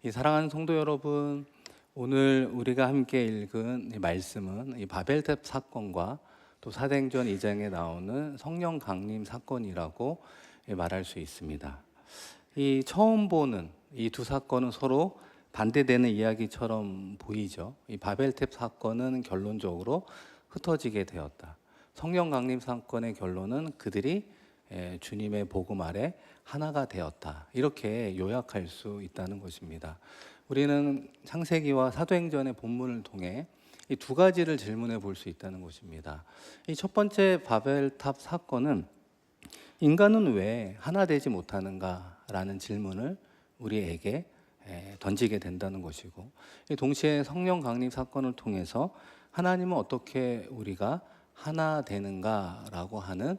이 사랑하는 성도 여러분, 오늘 우리가 함께 읽은 이 말씀은 이 바벨탑 사건과 또 사도행전 2장에 나오는 성령 강림 사건이라고 말할 수 있습니다. 이 처음 보는 이 두 사건은 서로 반대되는 이야기처럼 보이죠. 이 바벨탑 사건은 결론적으로 흩어지게 되었다. 성령 강림 사건의 결론은 그들이 주님의 복음 아래 하나가 되었다. 이렇게 요약할 수 있다는 것입니다. 우리는 창세기와 사도행전의 본문을 통해 이 두 가지를 질문해 볼 수 있다는 것입니다. 이 첫 번째 바벨탑 사건은 인간은 왜 하나 되지 못하는가라는 질문을 우리에게 던지게 된다는 것이고, 동시에 성령 강림 사건을 통해서 하나님은 어떻게 우리가 하나 되는가라고 하는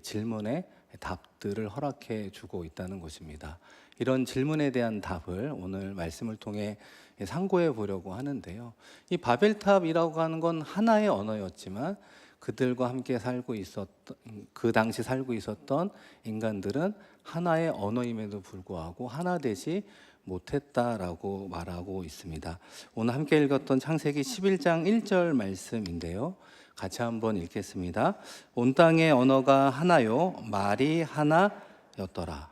질문에 답들을 허락해 주고 있다는 것입니다. 이런 질문에 대한 답을 오늘 말씀을 통해 상고해 보려고 하는데요. 이 바벨탑이라고 하는 건 하나의 언어였지만 그들과 함께 살고 있었던, 그 당시 살고 있었던 인간들은 하나의 언어임에도 불구하고 하나 되지 못했다라고 말하고 있습니다. 오늘 함께 읽었던 창세기 11장 1절 말씀인데요. 같이 한번 읽겠습니다. 온 땅의 언어가 하나요, 말이 하나였더라.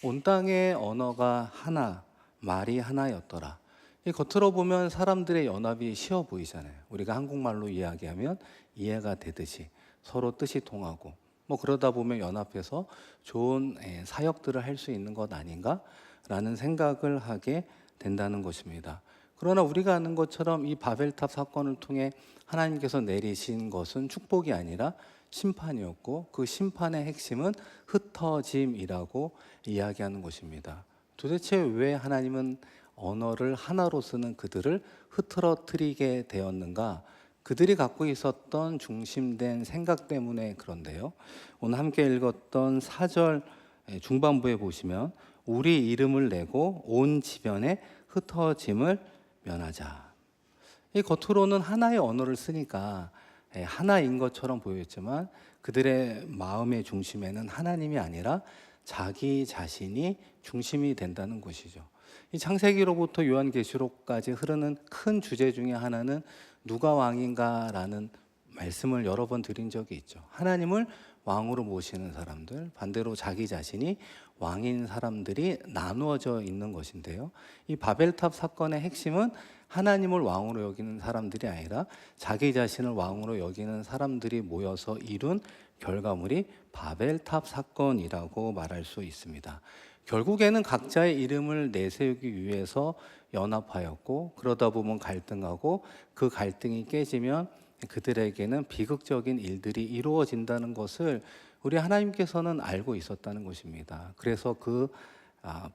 온 땅의 언어가 하나, 말이 하나였더라. 이 겉으로 보면 사람들의 연합이 쉬워 보이잖아요. 우리가 한국말로 이야기하면 이해가 되듯이 서로 뜻이 통하고 그러다 보면 연합해서 좋은 사역들을 할 수 있는 것 아닌가라는 생각을 하게 된다는 것입니다. 그러나 우리가 아는 것처럼 이 바벨탑 사건을 통해 하나님께서 내리신 것은 축복이 아니라 심판이었고, 그 심판의 핵심은 흩어짐이라고 이야기하는 것입니다. 도대체 왜 하나님은 언어를 하나로 쓰는 그들을 흐트러뜨리게 되었는가? 그들이 갖고 있었던 중심된 생각 때문에 그런데요. 오늘 함께 읽었던 4절 중반부에 보시면 우리 이름을 내고 온 지변에 흩어짐을 면하자. 이 겉으로는 하나의 언어를 쓰니까 하나인 것처럼 보였지만 그들의 마음의 중심에는 하나님이 아니라 자기 자신이 중심이 된다는 것이죠. 이 창세기로부터 요한계시록까지 흐르는 큰 주제 중에 하나는 누가 왕인가라는 말씀을 여러 번 드린 적이 있죠. 하나님을 왕으로 모시는 사람들, 반대로 자기 자신이 왕인 사람들이 나누어져 있는 것인데요. 이 바벨탑 사건의 핵심은 하나님을 왕으로 여기는 사람들이 아니라 자기 자신을 왕으로 여기는 사람들이 모여서 이룬 결과물이 바벨탑 사건이라고 말할 수 있습니다. 결국에는 각자의 이름을 내세우기 위해서 연합하였고, 그러다 보면 갈등하고 그 갈등이 깨지면 그들에게는 비극적인 일들이 이루어진다는 것을 우리 하나님께서는 알고 있었다는 것입니다. 그래서 그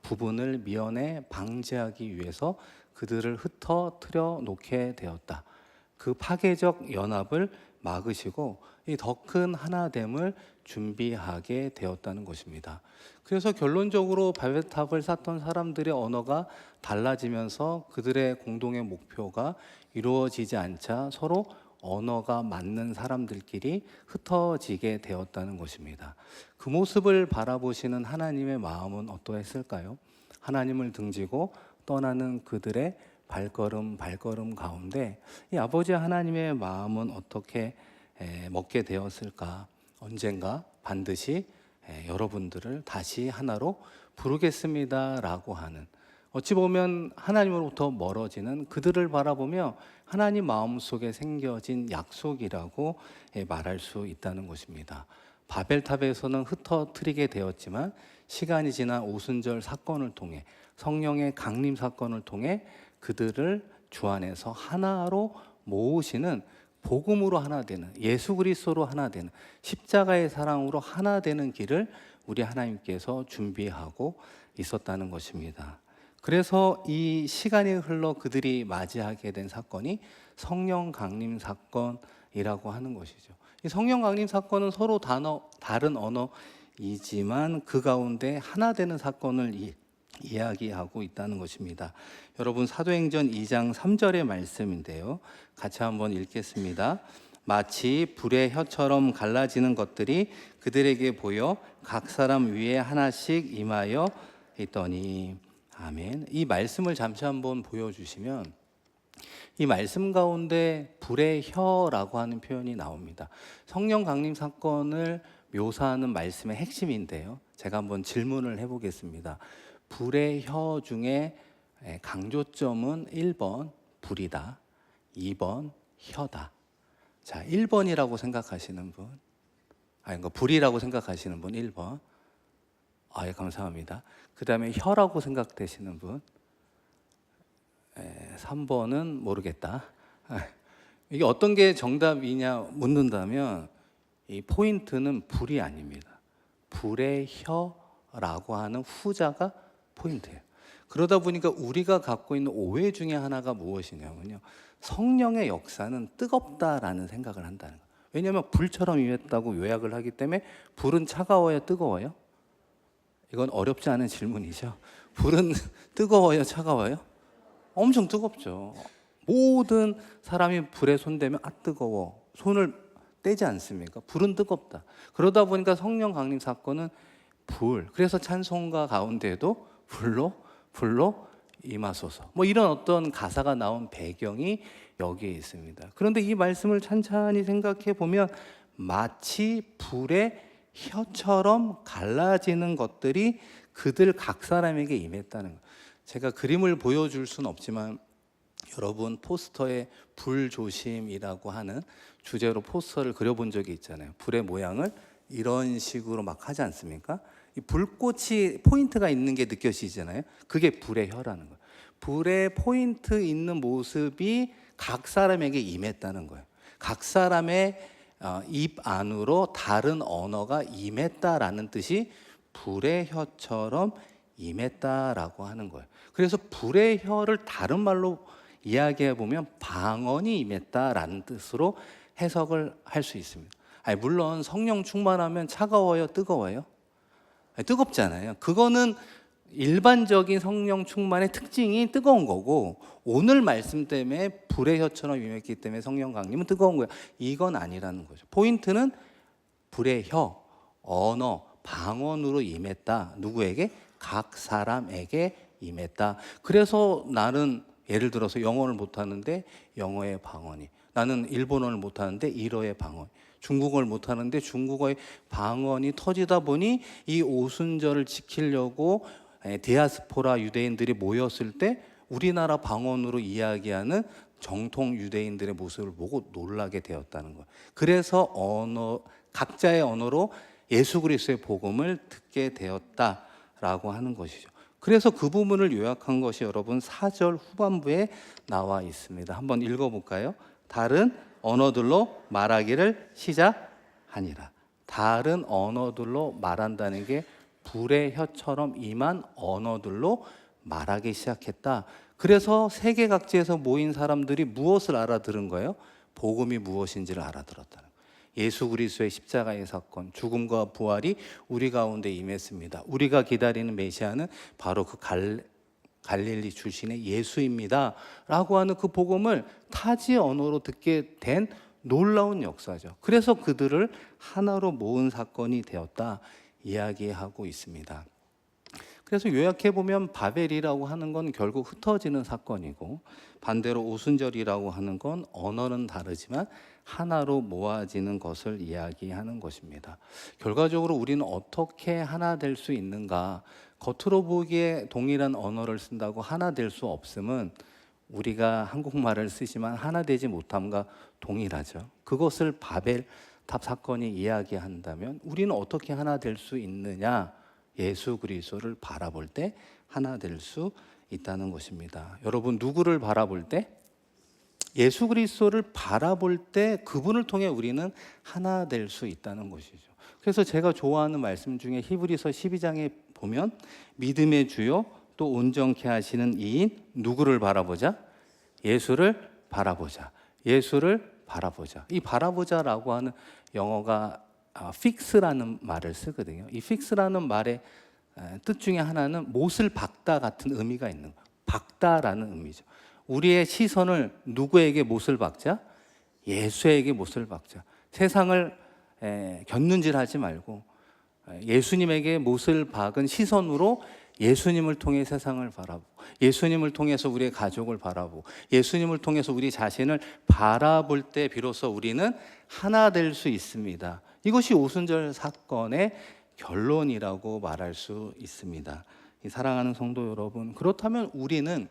부분을 미연에 방지하기 위해서 그들을 흩어뜨려 놓게 되었다. 그 파괴적 연합을 막으시고 이 더 큰 하나됨을 준비하게 되었다는 것입니다. 그래서 결론적으로 바벨탑을 쌓던 사람들의 언어가 달라지면서 그들의 공동의 목표가 이루어지지 않자 서로 언어가 맞는 사람들끼리 흩어지게 되었다는 것입니다. 그 모습을 바라보시는 하나님의 마음은 어떠했을까요? 하나님을 등지고 떠나는 그들의 발걸음 가운데 이 아버지 하나님의 마음은 어떻게 먹게 되었을까? 언젠가 반드시 여러분들을 다시 하나로 부르겠습니다라고 하는, 어찌 보면 하나님으로부터 멀어지는 그들을 바라보며 하나님 마음속에 생겨진 약속이라고 말할 수 있다는 것입니다. 바벨탑에서는 흩어뜨리게 되었지만 시간이 지난 오순절 사건을 통해, 성령의 강림 사건을 통해 그들을 주 안에서 하나로 모으시는, 복음으로 하나 되는, 예수 그리스도로 하나 되는, 십자가의 사랑으로 하나 되는 길을 우리 하나님께서 준비하고 있었다는 것입니다. 그래서 이 시간이 흘러 그들이 맞이하게 된 사건이 성령 강림 사건이라고 하는 것이죠. 이 성령 강림 사건은 서로 다른 언어이지만 그 가운데 하나 되는 사건을 이야기하고 있다는 것입니다. 여러분, 사도행전 2장 3절의 말씀인데요. 같이 한번 읽겠습니다. 마치 불의 혀처럼 갈라지는 것들이 그들에게 보여 각 사람 위에 하나씩 임하여 있더니. 아멘. 이 말씀을 잠시 한번 보여주시면 이 말씀 가운데 불의 혀라고 하는 표현이 나옵니다. 성령 강림 사건을 묘사하는 말씀의 핵심인데요. 제가 한번 질문을 해보겠습니다. 불의 혀 중에 강조점은 1번 불이다, 2번 혀다. 자, 1번이라고 생각하시는 분, 그러니까 불이라고 생각하시는 분 1번. 예, 감사합니다. 그 다음에 혀라고 생각되시는 분 3번은 모르겠다. 이게 어떤 게 정답이냐 묻는다면 이 포인트는 불이 아닙니다. 불의 혀라고 하는 후자가 포인트예요. 그러다 보니까 우리가 갖고 있는 오해 중에 하나가 무엇이냐면요, 성령의 역사는 뜨겁다라는 생각을 한다는 거예요. 왜냐하면 불처럼 임했다고 요약을 하기 때문에 불은 차가워요, 뜨거워요? 이건 어렵지 않은 질문이죠. 불은 뜨거워요, 차가워요? 엄청 뜨겁죠. 모든 사람이 불에 손대면 뜨거워, 손을 떼지 않습니까? 불은 뜨겁다. 그러다 보니까 성령 강림 사건은 불, 그래서 찬송가 가운데에도 불로 임하소서, 뭐 이런 어떤 가사가 나온 배경이 여기에 있습니다. 그런데 이 말씀을 찬찬히 생각해 보면 마치 불의 혀처럼 갈라지는 것들이 그들 각 사람에게 임했다는 것. 제가 그림을 보여줄 수는 없지만 여러분 포스터에 불조심이라고 하는 주제로 포스터를 그려본 적이 있잖아요. 불의 모양을 이런 식으로 막 하지 않습니까? 이 불꽃이 포인트가 있는 게 느껴지잖아요. 그게 불의 혀라는 거예요. 불의 포인트 있는 모습이 각 사람에게 임했다는 거예요. 각 사람의 입 안으로 다른 언어가 임했다라는 뜻이 불의 혀처럼 임했다라고 하는 거예요. 그래서 불의 혀를 다른 말로 이야기해 보면 방언이 임했다라는 뜻으로 해석을 할 수 있습니다. 물론 성령 충만하면 차가워요, 뜨거워요? 뜨겁잖아요. 그거는 일반적인 성령 충만의 특징이 뜨거운 거고, 오늘 말씀 때문에 불의 혀처럼 임했기 때문에 성령 강림은 뜨거운 거예요. 이건 아니라는 거죠. 포인트는 불의 혀, 언어, 방언으로 임했다. 누구에게? 각 사람에게 임했다. 그래서 나는 예를 들어서 영어를 못하는데 영어의 방언이, 나는 일본어를 못하는데 일어의 방언, 중국어를 못하는데 중국어의 방언이 터지다 보니 이 오순절을 지키려고 디아스포라 유대인들이 모였을 때 우리나라 방언으로 이야기하는 정통 유대인들의 모습을 보고 놀라게 되었다는 거예요. 그래서 각자의 언어로 예수 그리스도의 복음을 듣게 되었다라고 하는 것이죠. 그래서 그 부분을 요약한 것이 여러분 4절 후반부에 나와 있습니다. 한번 읽어볼까요? 다른 언어들로 말하기를 시작하니라. 다른 언어들로 말한다는 게 불의 혀처럼 임한 언어들로 말하기 시작했다. 그래서 세계 각지에서 모인 사람들이 무엇을 알아들은 거예요? 복음이 무엇인지를 알아들었다는 거예요. 예수 그리스도의 십자가의 사건, 죽음과 부활이 우리 가운데 임했습니다. 우리가 기다리는 메시아는 바로 그 갈릴리 출신의 예수입니다 라고 하는 그 복음을 타지 언어로 듣게 된 놀라운 역사죠. 그래서 그들을 하나로 모은 사건이 되었다 이야기하고 있습니다. 그래서 요약해보면 바벨이라고 하는 건 결국 흩어지는 사건이고, 반대로 오순절이라고 하는 건 언어는 다르지만 하나로 모아지는 것을 이야기하는 것입니다. 결과적으로 우리는 어떻게 하나 될 수 있는가? 겉으로 보기에 동일한 언어를 쓴다고 하나 될 수 없음은 우리가 한국말을 쓰지만 하나 되지 못함과 동일하죠. 그것을 바벨탑 사건이 이야기한다면 우리는 어떻게 하나 될 수 있느냐? 예수 그리스도를 바라볼 때 하나 될 수 있다는 것입니다. 여러분, 누구를 바라볼 때? 예수 그리스도를 바라볼 때 그분을 통해 우리는 하나 될 수 있다는 것이죠. 그래서 제가 좋아하는 말씀 중에 히브리서 12장에 보면 믿음의 주요 또 온전케 하시는 이인 누구를 바라보자? 예수를 바라보자. 예수를 바라보자. 이 바라보자라고 하는 영어가 fix라는 말을 쓰거든요. 이 fix라는 말의 뜻 중에 하나는 못을 박다 같은 의미가 있는 거예요. 박다라는 의미죠. 우리의 시선을 누구에게 못을 박자? 예수에게 못을 박자. 세상을 곁눈질하지 말고 예수님에게 못을 박은 시선으로 예수님을 통해 세상을 바라보고, 예수님을 통해서 우리의 가족을 바라보고, 예수님을 통해서 우리 자신을 바라볼 때 비로소 우리는 하나 될 수 있습니다. 이것이 오순절 사건의 결론이라고 말할 수 있습니다. 사랑하는 성도 여러분, 그렇다면 우리는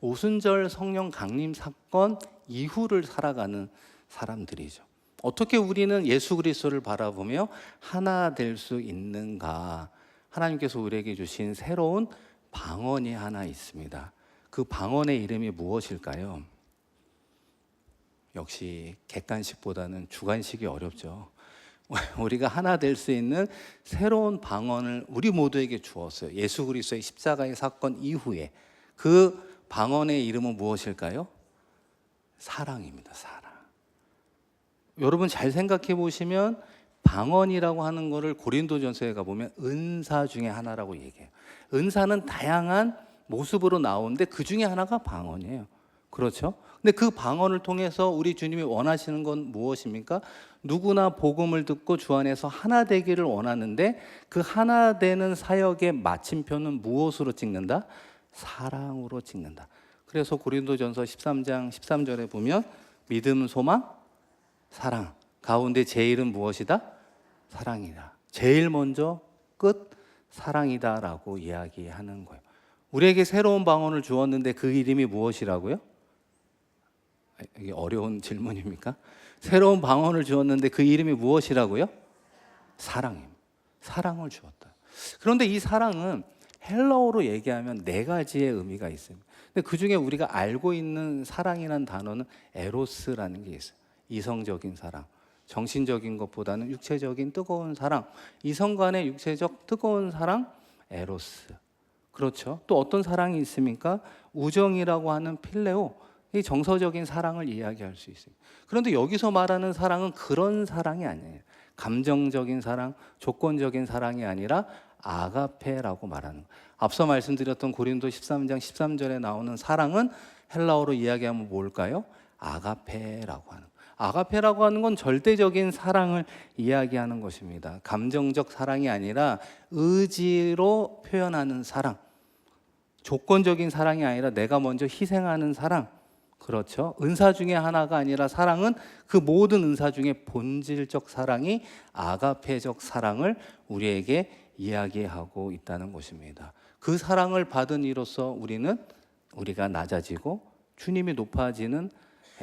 오순절 성령 강림 사건 이후를 살아가는 사람들이죠. 어떻게 우리는 예수 그리스도를 바라보며 하나 될 수 있는가? 하나님께서 우리에게 주신 새로운 방언이 하나 있습니다. 그 방언의 이름이 무엇일까요? 역시 객관식보다는 주관식이 어렵죠. 우리가 하나 될 수 있는 새로운 방언을 우리 모두에게 주었어요. 예수 그리스도의 십자가의 사건 이후에. 그 방언의 이름은 무엇일까요? 사랑입니다. 사랑. 여러분 잘 생각해 보시면 방언이라고 하는 것을 고린도전서에 가보면 은사 중에 하나라고 얘기해요. 은사는 다양한 모습으로 나오는데 그 중에 하나가 방언이에요. 그렇죠? 근데 그 방언을 통해서 우리 주님이 원하시는 건 무엇입니까? 누구나 복음을 듣고 주 안에서 하나 되기를 원하는데 그 하나 되는 사역의 마침표는 무엇으로 찍는다? 사랑으로 찍는다. 그래서 고린도전서 13장 13절에 보면 믿음, 소망, 사랑 가운데 제일은 무엇이다? 사랑이다. 제일 먼저 끝 사랑이다라고 이야기하는 거예요. 우리에게 새로운 방언을 주었는데 그 이름이 무엇이라고요? 이게 어려운 질문입니까? 새로운 방언을 주었는데 그 이름이 무엇이라고요? 사랑입니다. 사랑을 주었다. 그런데 이 사랑은 헬라어로 얘기하면 네 가지의 의미가 있습니다. 근데 그 중에 우리가 알고 있는 사랑이라는 단어는 에로스라는 게 있어요. 이성적인 사랑, 정신적인 것보다는 육체적인 뜨거운 사랑, 이성 간의 육체적 뜨거운 사랑, 에로스. 그렇죠? 또 어떤 사랑이 있습니까? 우정이라고 하는 필레오, 이 정서적인 사랑을 이야기할 수 있습니다. 그런데 여기서 말하는 사랑은 그런 사랑이 아니에요. 감정적인 사랑, 조건적인 사랑이 아니라 아가페라고 말하는 거예요. 앞서 말씀드렸던 고린도 13장 13절에 나오는 사랑은 헬라어로 이야기하면 뭘까요? 아가페라고 하는 거예요. 아가페라고 하는 건 절대적인 사랑을 이야기하는 것입니다. 감정적 사랑이 아니라 의지로 표현하는 사랑, 조건적인 사랑이 아니라 내가 먼저 희생하는 사랑. 그렇죠? 은사 중에 하나가 아니라 사랑은 그 모든 은사 중에 본질적 사랑이 아가페적 사랑을 우리에게 이야기하고 있다는 것입니다. 그 사랑을 받은 이로써 우리가 낮아지고 주님이 높아지는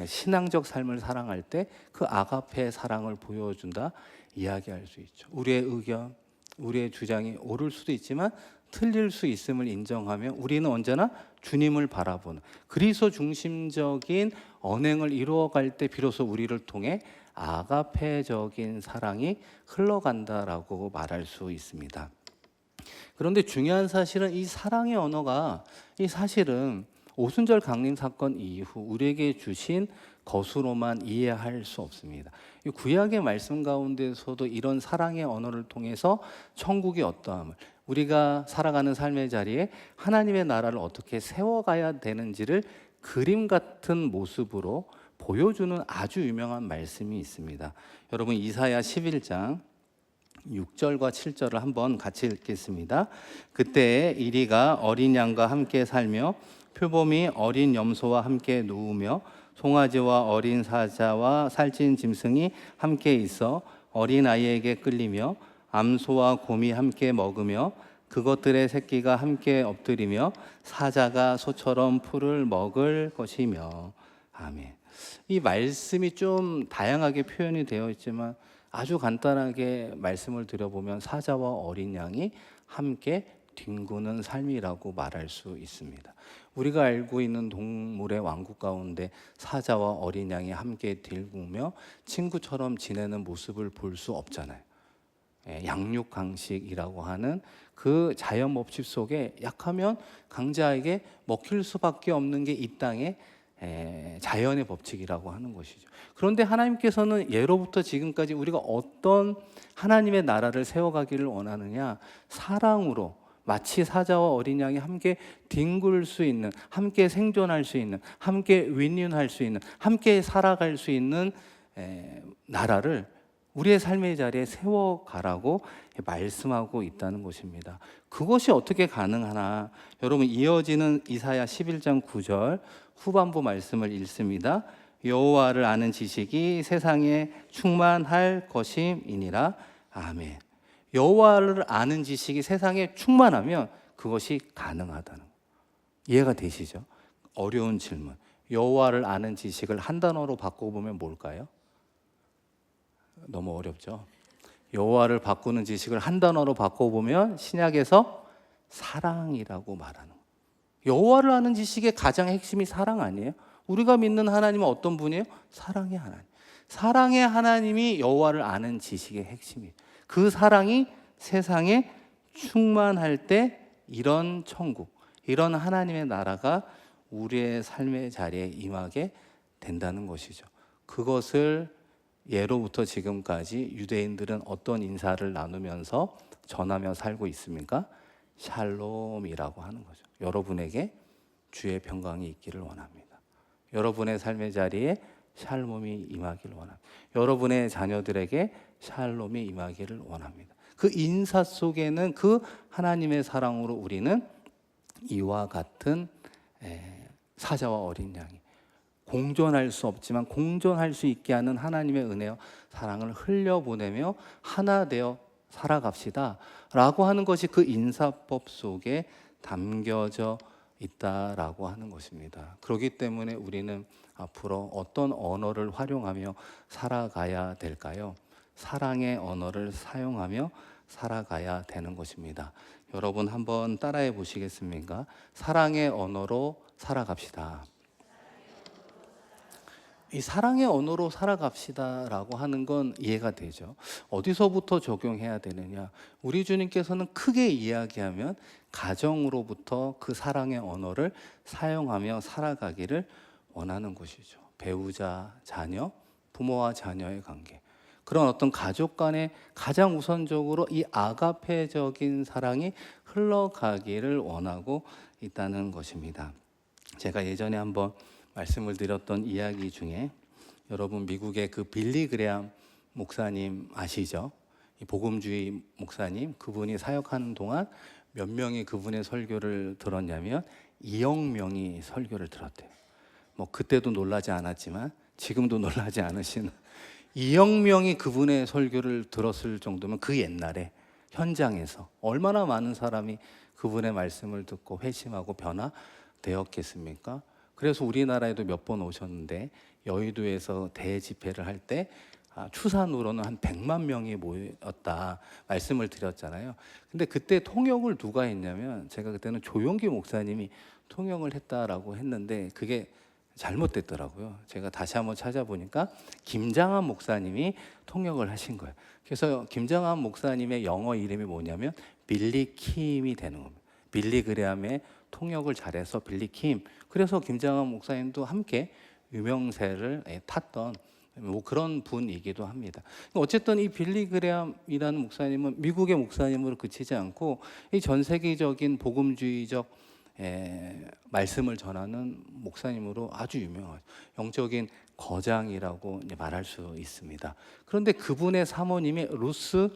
신앙적 삶을 사랑할 때 그 아가페의 사랑을 보여준다 이야기할 수 있죠. 우리의 의견, 우리의 주장이 옳을 수도 있지만 틀릴 수 있음을 인정하며 우리는 언제나 주님을 바라보는 그리스도 중심적인 언행을 이루어갈 때 비로소 우리를 통해 아가페적인 사랑이 흘러간다라고 말할 수 있습니다. 그런데 중요한 사실은 이 사랑의 언어가 이 사실은 오순절 강림 사건 이후 우리에게 주신 것으로만 이해할 수 없습니다. 구약의 말씀 가운데서도 이런 사랑의 언어를 통해서 천국이 어떠함을, 우리가 살아가는 삶의 자리에 하나님의 나라를 어떻게 세워가야 되는지를 그림 같은 모습으로 보여주는 아주 유명한 말씀이 있습니다. 여러분 이사야 11장 6절과 7절을 한번 같이 읽겠습니다. 그때 이리가 어린 양과 함께 살며 표범이 어린 염소와 함께 누우며 송아지와 어린 사자와 살찐 짐승이 함께 있어 어린 아이에게 끌리며 암소와 곰이 함께 먹으며 그것들의 새끼가 함께 엎드리며 사자가 소처럼 풀을 먹을 것이며. 아멘. 이 말씀이 좀 다양하게 표현이 되어 있지만 아주 간단하게 말씀을 드려보면 사자와 어린 양이 함께 뒹구는 삶이라고 말할 수 있습니다. 우리가 알고 있는 동물의 왕국 가운데 사자와 어린 양이 함께 뒹구며 친구처럼 지내는 모습을 볼 수 없잖아요. 양육강식이라고 하는 그 자연 법칙 속에 약하면 강자에게 먹힐 수밖에 없는 게 이 땅의 자연의 법칙이라고 하는 것이죠. 그런데 하나님께서는 예로부터 지금까지 우리가 어떤 하나님의 나라를 세워가기를 원하느냐, 사랑으로 마치 사자와 어린 양이 함께 뒹굴 수 있는, 함께 생존할 수 있는, 함께 윈윈할 수 있는, 함께 살아갈 수 있는 나라를 우리의 삶의 자리에 세워가라고 말씀하고 있다는 것입니다. 그것이 어떻게 가능하나? 여러분, 이어지는 이사야 11장 9절 후반부 말씀을 읽습니다. 여호와를 아는 지식이 세상에 충만할 것임이니라. 아멘. 여호와를 아는 지식이 세상에 충만하면 그것이 가능하다는 거. 이해가 되시죠? 어려운 질문. 여호와를 아는 지식을 한 단어로 바꿔보면 뭘까요? 너무 어렵죠? 여호와를 바꾸는 지식을 한 단어로 바꿔보면 신약에서 사랑이라고 말하는 거예요. 여호와를 아는 지식의 가장 핵심이 사랑 아니에요? 우리가 믿는 하나님은 어떤 분이에요? 사랑의 하나님. 사랑의 하나님이 여호와를 아는 지식의 핵심이에요. 그 사랑이 세상에 충만할 때 이런 천국, 이런 하나님의 나라가 우리의 삶의 자리에 임하게 된다는 것이죠. 그것을 예로부터 지금까지 유대인들은 어떤 인사를 나누면서 전하며 살고 있습니까? 샬롬이라고 하는 거죠. 여러분에게 주의 평강이 있기를 원합니다. 여러분의 삶의 자리에 샬롬이 임하기를 원합니다. 여러분의 자녀들에게 샬롬이 임하기를 원합니다. 그 인사 속에는 그 하나님의 사랑으로 우리는 이와 같은 사자와 어린 양이 공존할 수 없지만 공존할 수 있게 하는 하나님의 은혜와 사랑을 흘려보내며 하나 되어 살아갑시다 라고 하는 것이 그 인사법 속에 담겨져 있다라고 하는 것입니다. 그렇기 때문에 우리는 앞으로 어떤 언어를 활용하며 살아가야 될까요? 사랑의 언어를 사용하며 살아가야 되는 것입니다. 여러분 한번 따라해 보시겠습니까? 사랑의 언어로 살아갑시다. 이 사랑의 언어로 살아갑시다라고 하는 건 이해가 되죠. 어디서부터 적용해야 되느냐? 우리 주님께서는 크게 이야기하면 가정으로부터 그 사랑의 언어를 사용하며 살아가기를 원하는 것이죠. 배우자, 자녀, 부모와 자녀의 관계. 그런 어떤 가족 간에 가장 우선적으로 이 아가페적인 사랑이 흘러가기를 원하고 있다는 것입니다. 제가 예전에 한번 말씀을 드렸던 이야기 중에 여러분 미국의 그 빌리 그레함 목사님 아시죠? 이 복음주의 목사님, 그분이 사역하는 동안 몇 명이 그분의 설교를 들었냐면 2억 명이 설교를 들었대요. 뭐 그때도 놀라지 않았지만 지금도 놀라지 않으시는 2억 명이 그분의 설교를 들었을 정도면 그 옛날에 현장에서 얼마나 많은 사람이 그분의 말씀을 듣고 회심하고 변화되었겠습니까? 그래서 우리나라에도 몇 번 오셨는데 여의도에서 대집회를 할 때 추산으로는 한 100만 명이 모였다 말씀을 드렸잖아요. 근데 그때 통역을 누가 했냐면 제가 그때는 조용기 목사님이 통역을 했다라고 했는데 그게 잘못됐더라고요. 제가 다시 한번 찾아보니까 김장한 목사님이 통역을 하신 거예요. 그래서 김장한 목사님의 영어 이름이 뭐냐면 빌리 킴이 되는 겁니다. 빌리 그레함의 통역을 잘해서 빌리 킴. 그래서 김장한 목사님도 함께 유명세를 탔던 뭐 그런 분이기도 합니다. 어쨌든 이 빌리 그레함이라는 목사님은 미국의 목사님으로 그치지 않고 이 전 세계적인 복음주의적 말씀을 전하는 목사님으로 아주 유명하죠. 영적인 거장이라고 이제 말할 수 있습니다. 그런데 그분의 사모님이 루스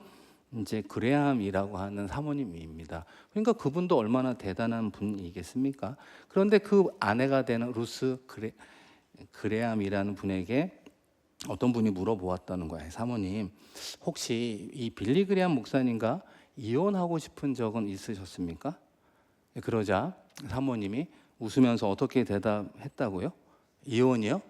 이제 그레함이라고 하는 사모님입니다. 그러니까 그분도 얼마나 대단한 분이겠습니까? 그런데 그 아내가 되는 루스 그레함이라는 분에게 어떤 분이 물어보았다는 거예요. 사모님, 혹시 이 빌리 그레함 목사님과 이혼하고 싶은 적은 있으셨습니까? 그러자 사모님이 웃으면서 어떻게 대답했다고요? 이혼이요?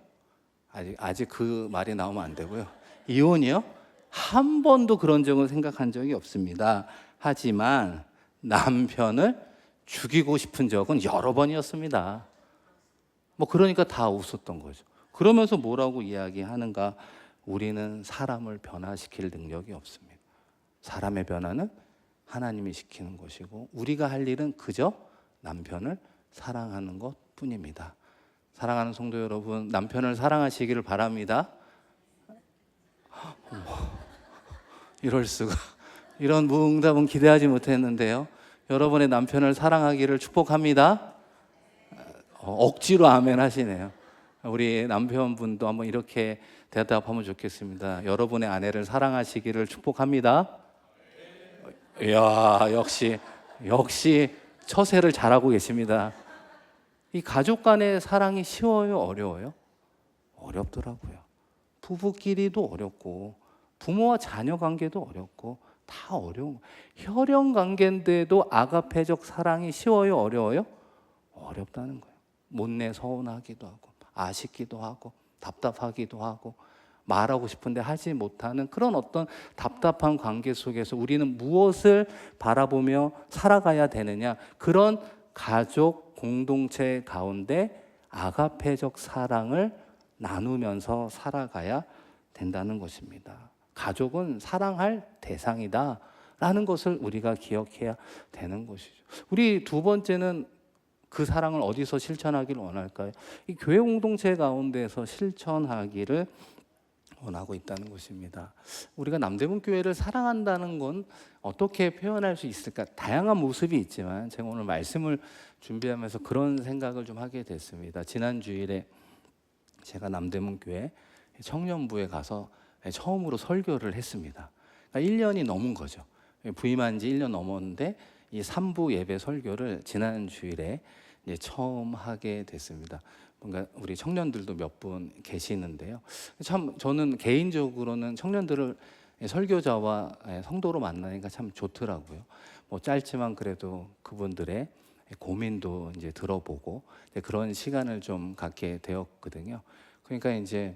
아직 그 말이 나오면 안 되고요. 이혼이요? 한 번도 그런 적은 생각한 적이 없습니다. 하지만 남편을 죽이고 싶은 적은 여러 번이었습니다. 뭐 그러니까 다 웃었던 거죠. 그러면서 뭐라고 이야기하는가? 우리는 사람을 변화시킬 능력이 없습니다. 사람의 변화는 하나님이 시키는 것이고 우리가 할 일은 그저 남편을 사랑하는 것뿐입니다. 사랑하는 성도 여러분, 남편을 사랑하시기를 바랍니다. 이럴 수가. 이런 무응답은 기대하지 못했는데요. 여러분의 남편을 사랑하기를 축복합니다. 억지로 아멘 하시네요. 우리 남편분도 한번 이렇게 대답하면 좋겠습니다. 여러분의 아내를 사랑하시기를 축복합니다. 이야, 역시 처세를 잘하고 계십니다. 이 가족 간의 사랑이 쉬워요, 어려워요? 어렵더라고요. 부부끼리도 어렵고 부모와 자녀 관계도 어렵고 다 어려운, 혈연 관계인데도 아가페적 사랑이 쉬워요, 어려워요? 어렵다는 거예요. 못내 서운하기도 하고 아쉽기도 하고 답답하기도 하고 말하고 싶은데 하지 못하는 그런 어떤 답답한 관계 속에서 우리는 무엇을 바라보며 살아가야 되느냐, 그런 가족 공동체 가운데 아가페적 사랑을 나누면서 살아가야 된다는 것입니다. 가족은 사랑할 대상이다 라는 것을 우리가 기억해야 되는 것이죠. 우리 두 번째는 그 사랑을 어디서 실천하기를 원할까요? 이 교회 공동체 가운데서 실천하기를 원하고 있다는 것입니다. 우리가 남대문 교회를 사랑한다는 건 어떻게 표현할 수 있을까? 다양한 모습이 있지만 제가 오늘 말씀을 준비하면서 그런 생각을 좀 하게 됐습니다. 지난 주일에 제가 남대문 교회 청년부에 가서 처음으로 설교를 했습니다. 그러니까 1년이 넘은 거죠. 부임한 지 1년 넘었는데 이 3부 예배 설교를 지난 주일에 이제 처음 하게 됐습니다. 뭔가 우리 청년들도 몇 분 계시는데요. 참 저는 개인적으로는 청년들을 설교자와 성도로 만나니까 참 좋더라고요. 뭐 짧지만 그래도 그분들의 고민도 이제 들어보고 그런 시간을 좀 갖게 되었거든요. 그러니까 이제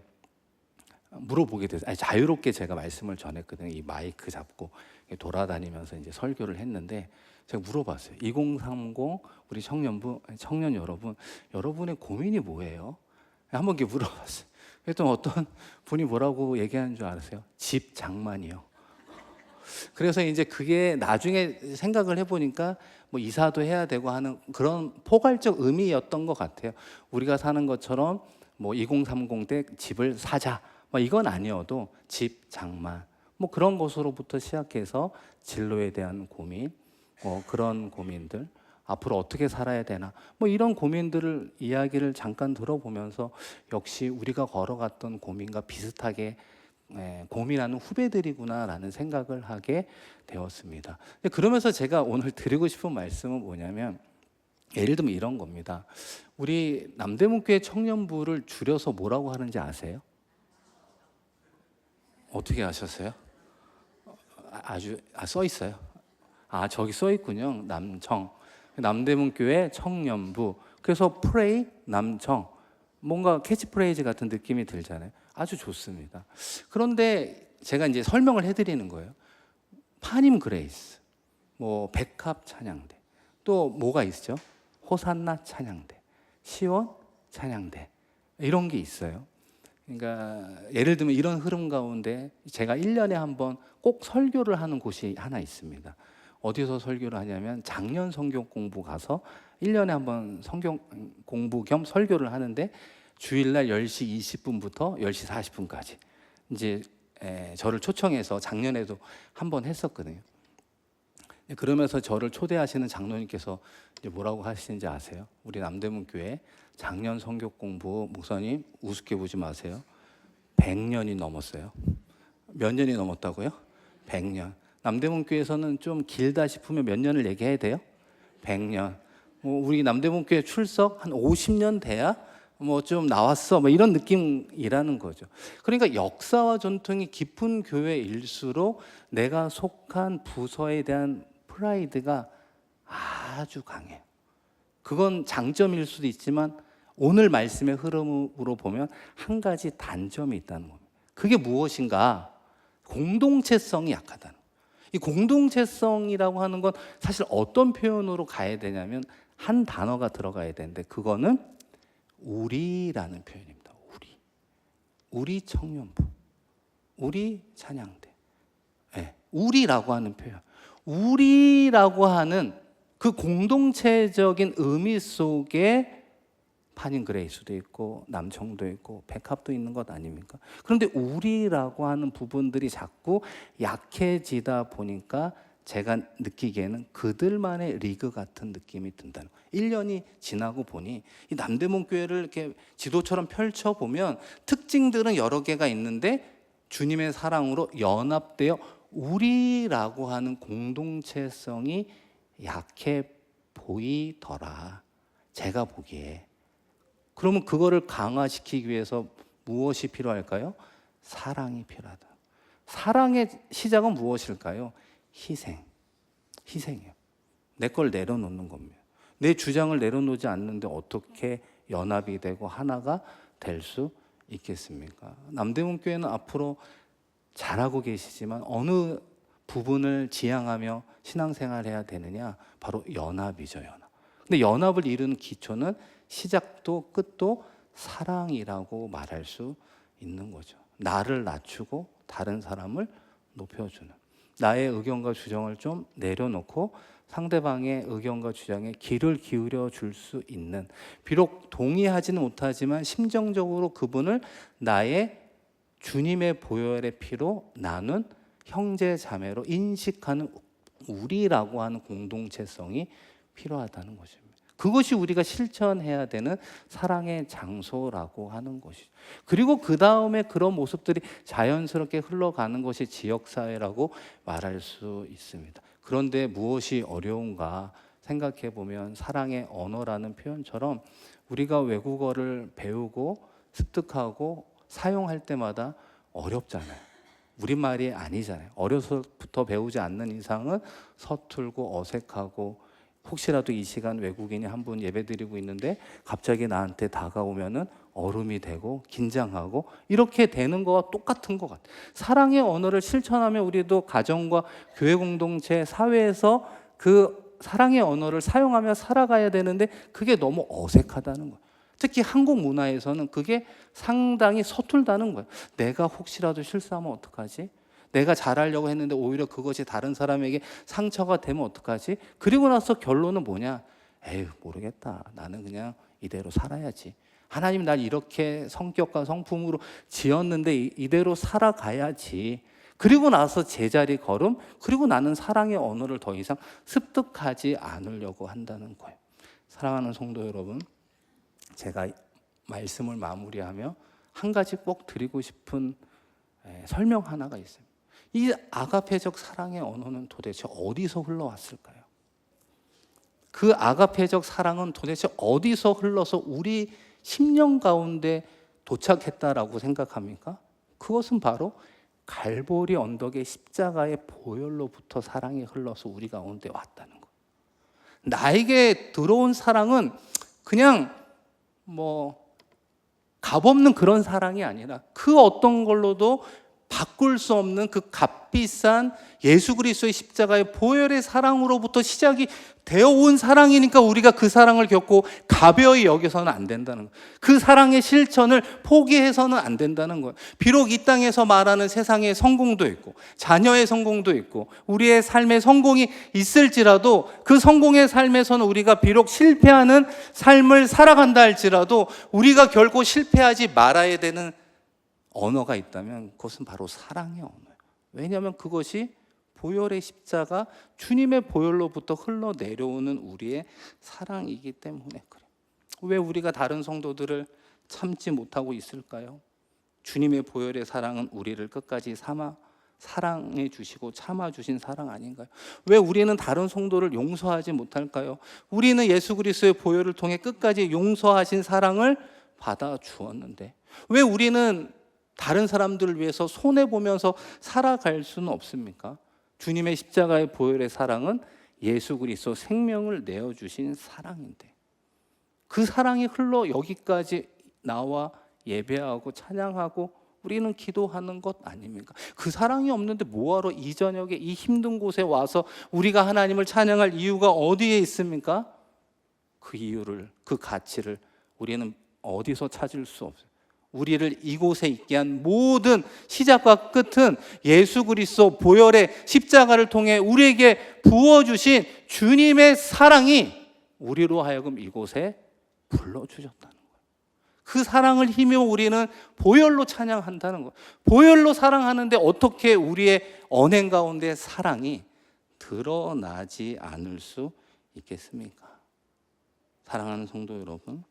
물어보게 돼서 자유롭게 제가 말씀을 전했거든요. 이 마이크 잡고 돌아다니면서 이제 설교를 했는데 제가 물어봤어요. 2030 우리 청년 여러분, 여러분의 고민이 뭐예요? 한번 이렇게 물어봤어요. 그랬더니 어떤 분이 뭐라고 얘기하는 줄 아세요? 집 장만이요. 그래서 이제 그게 나중에 생각을 해보니까 뭐 이사도 해야 되고 하는 그런 포괄적 의미였던 것 같아요. 우리가 사는 것처럼 뭐 2030 때 집을 사자, 뭐 이건 아니어도 집 장만, 뭐 그런 것으로부터 시작해서 진로에 대한 고민, 그런 고민들, 앞으로 어떻게 살아야 되나, 뭐 이런 고민들을 이야기를 잠깐 들어보면서 역시 우리가 걸어갔던 고민과 비슷하게 고민하는 후배들이구나라는 생각을 하게 되었습니다. 그러면서 제가 오늘 드리고 싶은 말씀은 뭐냐면, 예를 들면 이런 겁니다. 우리 남대문교회 청년부를 줄여서 뭐라고 하는지 아세요? 어떻게 아셨어요? 써 있어요. 저기 써 있군요. 남청. 남대문교회 청년부. 그래서 프레이 남청. 뭔가 캐치프레이즈 같은 느낌이 들잖아요. 아주 좋습니다. 그런데 제가 이제 설명을 해드리는 거예요. 파님 그레이스, 뭐 백합 찬양대, 또 뭐가 있죠? 호산나 찬양대, 시원 찬양대, 이런 게 있어요. 그러니까 예를 들면 이런 흐름 가운데 제가 1년에 한 번 꼭 설교를 하는 곳이 하나 있습니다. 어디서 설교를 하냐면 작년 성경 공부 가서 1년에 한 번 성경 공부 겸 설교를 하는데 주일날 10시 20분부터 10시 40분까지 이제 저를 초청해서 작년에도 한 번 했었거든요. 그러면서 저를 초대하시는 장로님께서 이제 뭐라고 하시는지 아세요? 우리 남대문 교회 작년 성경 공부 목사님 우습게 보지 마세요. 100년이 넘었어요. 몇 년이 넘었다고요? 100년. 남대문 교회에서는 좀 길다 싶으면 몇 년을 얘기해야 돼요? 100년. 뭐 우리 남대문 교회 출석 한 50년 돼야 뭐 좀 나왔어, 뭐 이런 느낌이라는 거죠. 그러니까 역사와 전통이 깊은 교회일수록 내가 속한 부서에 대한 프라이드가 아주 강해요. 그건 장점일 수도 있지만 오늘 말씀의 흐름으로 보면 한 가지 단점이 있다는 겁니다. 그게 무엇인가? 공동체성이 약하다는 거예요. 이 공동체성이라고 하는 건 사실 어떤 표현으로 가야 되냐면 한 단어가 들어가야 되는데 그거는 우리라는 표현입니다. 우리 청년부, 우리 찬양대, 우리라고 하는 표현, 우리라고 하는 그 공동체적인 의미 속에 파닌 그레이스도 있고 남청도 있고 백합도 있는 것 아닙니까? 그런데 우리라고 하는 부분들이 자꾸 약해지다 보니까 제가 느끼기에는 그들만의 리그 같은 느낌이 든다는 거예요. 1년이 지나고 보니 이 남대문 교회를 이렇게 지도처럼 펼쳐보면 특징들은 여러 개가 있는데 주님의 사랑으로 연합되어 우리라고 하는 공동체성이 약해 보이더라, 제가 보기에. 그러면 그거를 강화시키기 위해서 무엇이 필요할까요? 사랑이 필요하다. 사랑의 시작은 무엇일까요? 희생이에요. 내 걸 내려놓는 겁니다. 내 주장을 내려놓지 않는데 어떻게 연합이 되고 하나가 될 수 있겠습니까? 남대문 교회는 앞으로 잘하고 계시지만 어느 부분을 지향하며 신앙생활해야 되느냐? 바로 연합이죠, 연합. 근데 연합을 이루는 기초는 시작도 끝도 사랑이라고 말할 수 있는 거죠. 나를 낮추고 다른 사람을 높여주는, 나의 의견과 주장을 좀 내려놓고 상대방의 의견과 주장에 귀를 기울여 줄 수 있는, 비록 동의하지는 못하지만 심정적으로 그분을 나의 주님의 보혈의 피로 나눈 형제 자매로 인식하는 우리라고 하는 공동체성이 필요하다는 것입니다. 그것이 우리가 실천해야 되는 사랑의 장소라고 하는 것이죠. 그리고 그 다음에 그런 모습들이 자연스럽게 흘러가는 것이 지역사회라고 말할 수 있습니다. 그런데 무엇이 어려운가 생각해 보면 사랑의 언어라는 표현처럼 우리가 외국어를 배우고 습득하고 사용할 때마다 어렵잖아요. 우리말이 아니잖아요. 어려서부터 배우지 않는 이상은 서툴고 어색하고, 혹시라도 이 시간 외국인이 한 분 예배드리고 있는데 갑자기 나한테 다가오면은 얼음이 되고 긴장하고 이렇게 되는 거와 똑같은 것 같아요. 사랑의 언어를 실천하면 우리도 가정과 교회 공동체, 사회에서 그 사랑의 언어를 사용하며 살아가야 되는데 그게 너무 어색하다는 거예요. 특히 한국 문화에서는 그게 상당히 서툴다는 거예요. 내가 혹시라도 실수하면 어떡하지? 내가 잘하려고 했는데 오히려 그것이 다른 사람에게 상처가 되면 어떡하지? 그리고 나서 결론은 뭐냐? 에휴, 모르겠다. 나는 그냥 이대로 살아야지. 하나님 날 이렇게 성격과 성품으로 지었는데 이대로 살아가야지. 그리고 나서 제자리 걸음, 그리고 나는 사랑의 언어를 더 이상 습득하지 않으려고 한다는 거예요. 사랑하는 성도 여러분, 제가 말씀을 마무리하며 한 가지 꼭 드리고 싶은 설명 하나가 있습니다. 이 아가페적 사랑의 언어는 도대체 어디서 흘러왔을까요? 그 아가페적 사랑은 도대체 어디서 흘러서 우리 심령 가운데 도착했다라고 생각합니까? 그것은 바로 갈보리 언덕의 십자가의 보혈로부터 사랑이 흘러서 우리 가운데 왔다는 거. 나에게 들어온 사랑은 그냥 값없는 그런 사랑이 아니라 그 어떤 걸로도 바꿀 수 없는 그 값비싼 예수 그리스도의 십자가의 보혈의 사랑으로부터 시작이 되어 온 사랑이니까 우리가 그 사랑을 겪고 가벼이 여겨서는 안 된다는 거예요. 그 사랑의 실천을 포기해서는 안 된다는 거예요. 비록 이 땅에서 말하는 세상의 성공도 있고 자녀의 성공도 있고 우리의 삶의 성공이 있을지라도 그 성공의 삶에서는 우리가 비록 실패하는 삶을 살아간다 할지라도 우리가 결코 실패하지 말아야 되는 언어가 있다면 그것은 바로 사랑의 언어예요. 왜냐하면 그것이 보혈의 십자가, 주님의 보혈로부터 흘러내려오는 우리의 사랑이기 때문에 그래요. 왜 우리가 다른 성도들을 참지 못하고 있을까요? 주님의 보혈의 사랑은 우리를 끝까지 사랑해 주시고 참아 주신 사랑 아닌가요? 왜 우리는 다른 성도를 용서하지 못할까요? 우리는 예수 그리스도의 보혈을 통해 끝까지 용서하신 사랑을 받아 주었는데 왜 우리는 다른 사람들을 위해서 손해보면서 살아갈 수는 없습니까? 주님의 십자가의 보혈의 사랑은 예수 그리스도 생명을 내어주신 사랑인데 그 사랑이 흘러 여기까지 나와 예배하고 찬양하고 우리는 기도하는 것 아닙니까? 그 사랑이 없는데 뭐하러 이 저녁에 이 힘든 곳에 와서 우리가 하나님을 찬양할 이유가 어디에 있습니까? 그 이유를, 그 가치를 우리는 어디서 찾을 수 없어요. 우리를 이곳에 있게 한 모든 시작과 끝은 예수 그리스도 보혈의 십자가를 통해 우리에게 부어주신 주님의 사랑이 우리로 하여금 이곳에 불러주셨다는 거예요. 그 사랑을 힘입어 우리는 보혈로 찬양한다는 거예요. 보혈로 사랑하는데 어떻게 우리의 언행 가운데 사랑이 드러나지 않을 수 있겠습니까? 사랑하는 성도 여러분,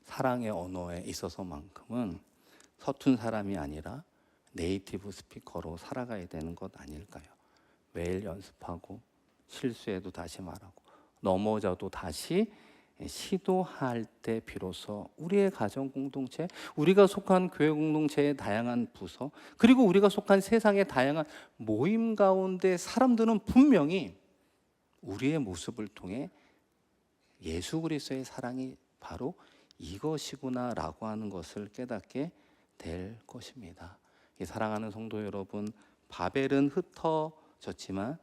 사랑의 언어에 있어서만큼은 서툰 사람이 아니라 네이티브 스피커로 살아가야 되는 것 아닐까요? 매일 연습하고 실수해도 다시 말하고 넘어져도 다시 시도할 때 비로소 우리의 가정 공동체, 우리가 속한 교회 공동체의 다양한 부서, 그리고 우리가 속한 세상의 다양한 모임 가운데 사람들은 분명히 우리의 모습을 통해 예수 그리스도의 사랑이 바로 이것이구나라고 하는 것을 깨닫게 될 것입니다. 사랑하는 성도 여러분, 바벨은 흩어졌지만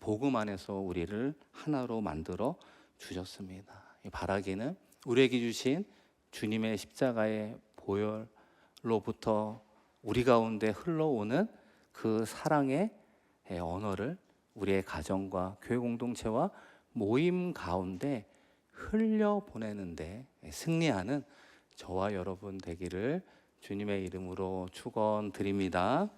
복음 안에서 우리를 하나로 만들어 주셨습니다. 바라기는 우리에게 주신 주님의 십자가의 보혈로부터 우리 가운데 흘러오는 그 사랑의 언어를 우리의 가정과 교회 공동체와 모임 가운데 흘려보내는데 승리하는 저와 여러분 되기를 주님의 이름으로 축원드립니다.